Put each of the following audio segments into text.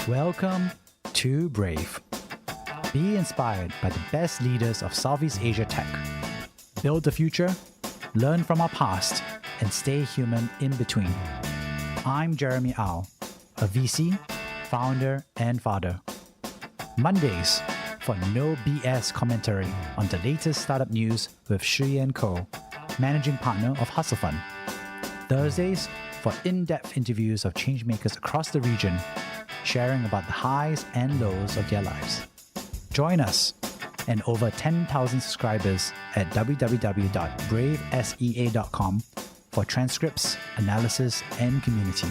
Welcome to Brave. Be inspired by the best leaders of Southeast Asia tech. Build the future, learn from our past, and stay human in between. I'm Jeremy Au, a VC, founder, and father. Mondays for no BS commentary on the latest startup news with Shi & Co., managing partner of Hustle Fund. Thursdays for in-depth interviews of changemakers across the region, sharing about the highs and lows of their lives. Join us and over 10,000 subscribers at www.bravesea.com for transcripts, analysis, and community.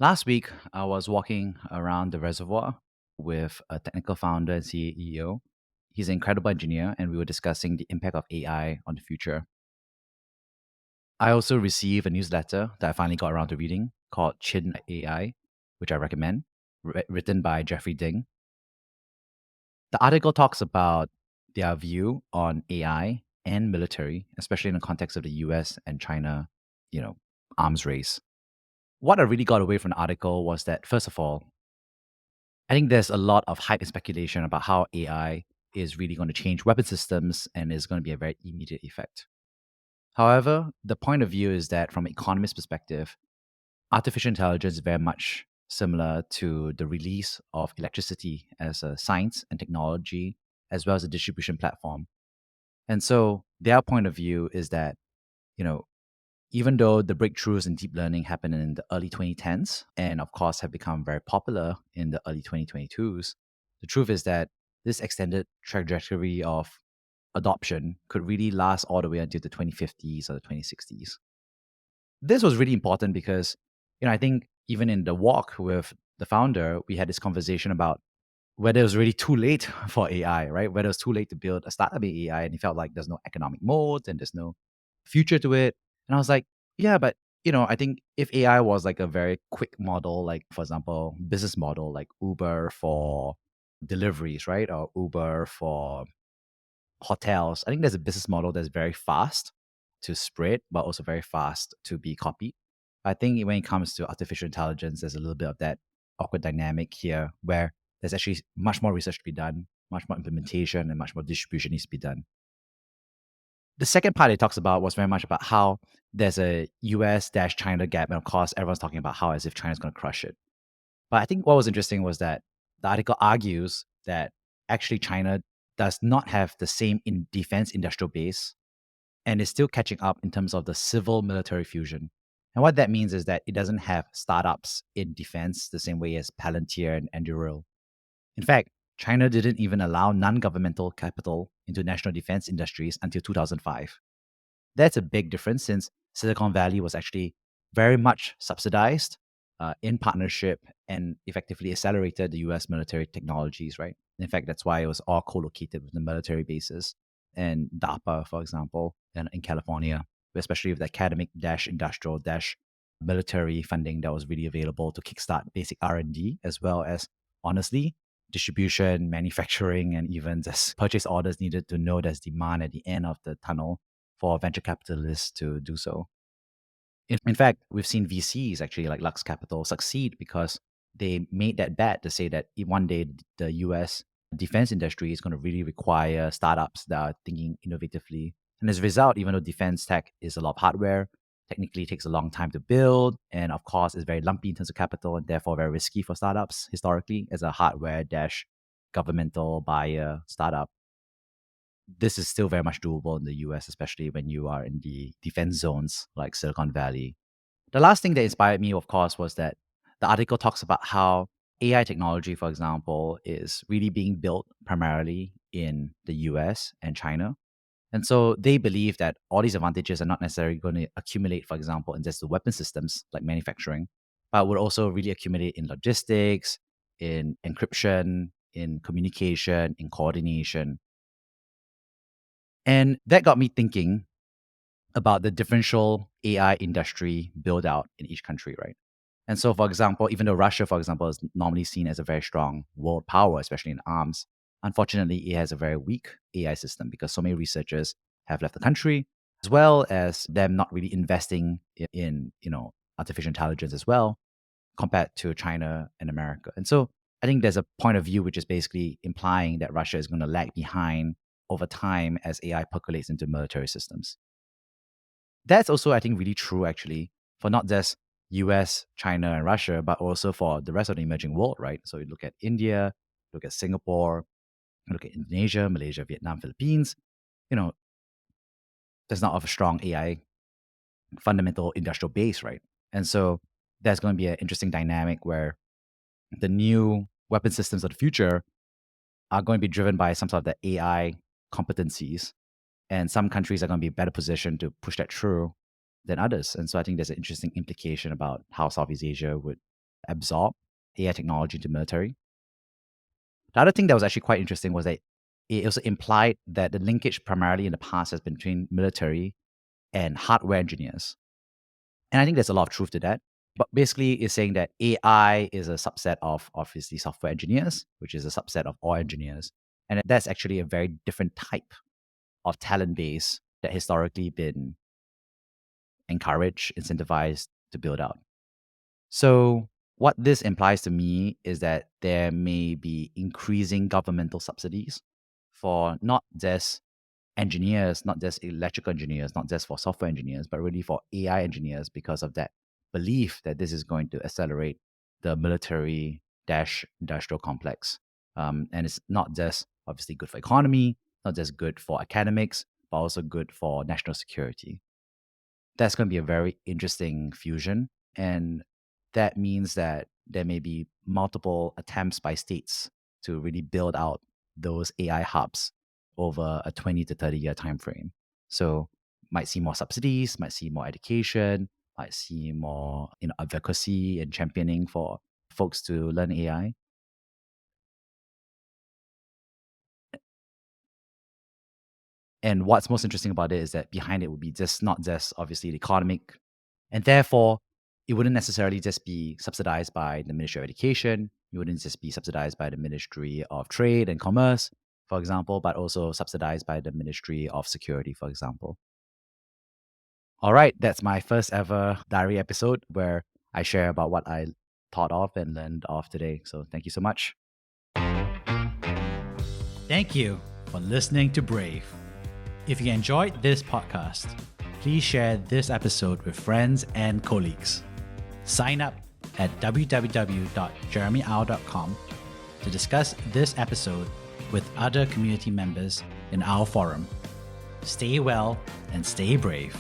Last week, I was walking around the reservoir with a technical founder and CEO. He's an incredible engineer, and we were discussing the impact of AI on the future. I also received a newsletter that I finally got around to reading called ChinAI, which I recommend, written by Jeffrey Ding. The article talks about their view on AI and military, especially in the context of the US and China, arms race. What I really got away from the article was that, first of all, I think there's a lot of hype and speculation about how AI is really going to change weapon systems and is going to be a very immediate effect. However, the point of view is that from an economist perspective, artificial intelligence is very much similar to the release of electricity as a science and technology, as well as a distribution platform. And so their point of view is that, even though the breakthroughs in deep learning happened in the early 2010s and, of course, have become very popular in the early 2022s, the truth is that this extended trajectory of adoption could really last all the way until the 2050s or the 2060s. This was really important because, I think even in the walk with the founder, we had this conversation about whether it was really too late for AI, right? Whether it was too late to build a startup in AI, and he felt like there's no economic moat and there's no future to it. And I was like, yeah, but I think if AI was like a very quick model, like for example, business model, like Uber for deliveries, right? Or Uber for hotels, I think there's a business model that's very fast to spread, but also very fast to be copied. I think when it comes to artificial intelligence, there's a little bit of that awkward dynamic here where there's actually much more research to be done, much more implementation, and much more distribution needs to be done. The second part it talks about was very much about how there's a US-China gap. And of course, everyone's talking about how as if China's going to crush it. But I think what was interesting was that the article argues that actually China does not have the same defense industrial base and is still catching up in terms of the civil military fusion. And what that means is that it doesn't have startups in defense the same way as Palantir and Anduril. In fact, China didn't even allow non-governmental capital into national defense industries until 2005. That's a big difference since Silicon Valley was actually very much subsidized in partnership and effectively accelerated the US military technologies, right? In fact, that's why it was all co-located with the military bases and DARPA, for example, in California, especially with the academic-industrial-military funding that was really available to kickstart basic R&D, as well as, honestly, distribution, manufacturing, and even just purchase orders needed to know there's demand at the end of the tunnel for venture capitalists to do so. In fact, we've seen VCs actually like Lux Capital succeed because they made that bet to say that one day the US defense industry is going to really require startups that are thinking innovatively. And as a result, even though defense tech is a lot of hardware, technically takes a long time to build, and of course is very lumpy in terms of capital and therefore very risky for startups historically as a hardware-governmental buyer startup. This is still very much doable in the US, especially when you are in the defense zones like Silicon Valley. The last thing that inspired me, of course, was that the article talks about how AI technology, for example, is really being built primarily in the US and China. And so they believe that all these advantages are not necessarily going to accumulate, for example, in just the weapon systems like manufacturing, but would also really accumulate in logistics, in encryption, in communication, in coordination. And that got me thinking about the differential AI industry build out in each country, right? And so, for example, even though Russia, for example, is normally seen as a very strong world power, especially in arms, unfortunately, it has a very weak AI system because so many researchers have left the country. as well as them not really investing in artificial intelligence as well, compared to China and America. And so I think there's a point of view which is basically implying that Russia is going to lag behind over time as AI percolates into military systems. That's also, I think, really true actually for not just US, China, and Russia, but also for the rest of the emerging world, right? So you look at India, look at Singapore, look at Indonesia, Malaysia, Vietnam, Philippines, you know, there's not of a strong AI fundamental industrial base, right? And so there's going to be an interesting dynamic where the new weapon systems of the future are going to be driven by some sort of the AI competencies. And some countries are going to be better positioned to push that through than others. And so I think there's an interesting implication about how Southeast Asia would absorb AI technology into military. The other thing that was actually quite interesting was that it also implied that the linkage primarily in the past has been between military and hardware engineers. And I think there's a lot of truth to that. But basically, it's saying that AI is a subset of obviously software engineers, which is a subset of all engineers. And that's actually a very different type of talent base that historically been encouraged, incentivized to build out. So what this implies to me is that there may be increasing governmental subsidies for not just engineers, not just electrical engineers, not just for software engineers, but really for AI engineers because of that belief that this is going to accelerate the military dash industrial complex. And it's not just obviously good for economy, not just good for academics, but also good for national security. That's going to be a very interesting fusion. And that means that there may be multiple attempts by states to really build out those AI hubs over a 20 to 30 year time frame. So might see more subsidies, might see more education, might see more advocacy and championing for folks to learn AI. And what's most interesting about it is that behind it would be just not just obviously the economic, and therefore it wouldn't necessarily just be subsidized by the Ministry of Education. It wouldn't just be subsidized by the Ministry of Trade and Commerce, for example, but also subsidized by the Ministry of Security, for example. All right, that's my first ever diary episode where I share about what I thought of and learned of today. So thank you so much. Thank you for listening to Brave. If you enjoyed this podcast, please share this episode with friends and colleagues. Sign up at www.jeremyau.com to discuss this episode with other community members in our forum. Stay well and stay brave.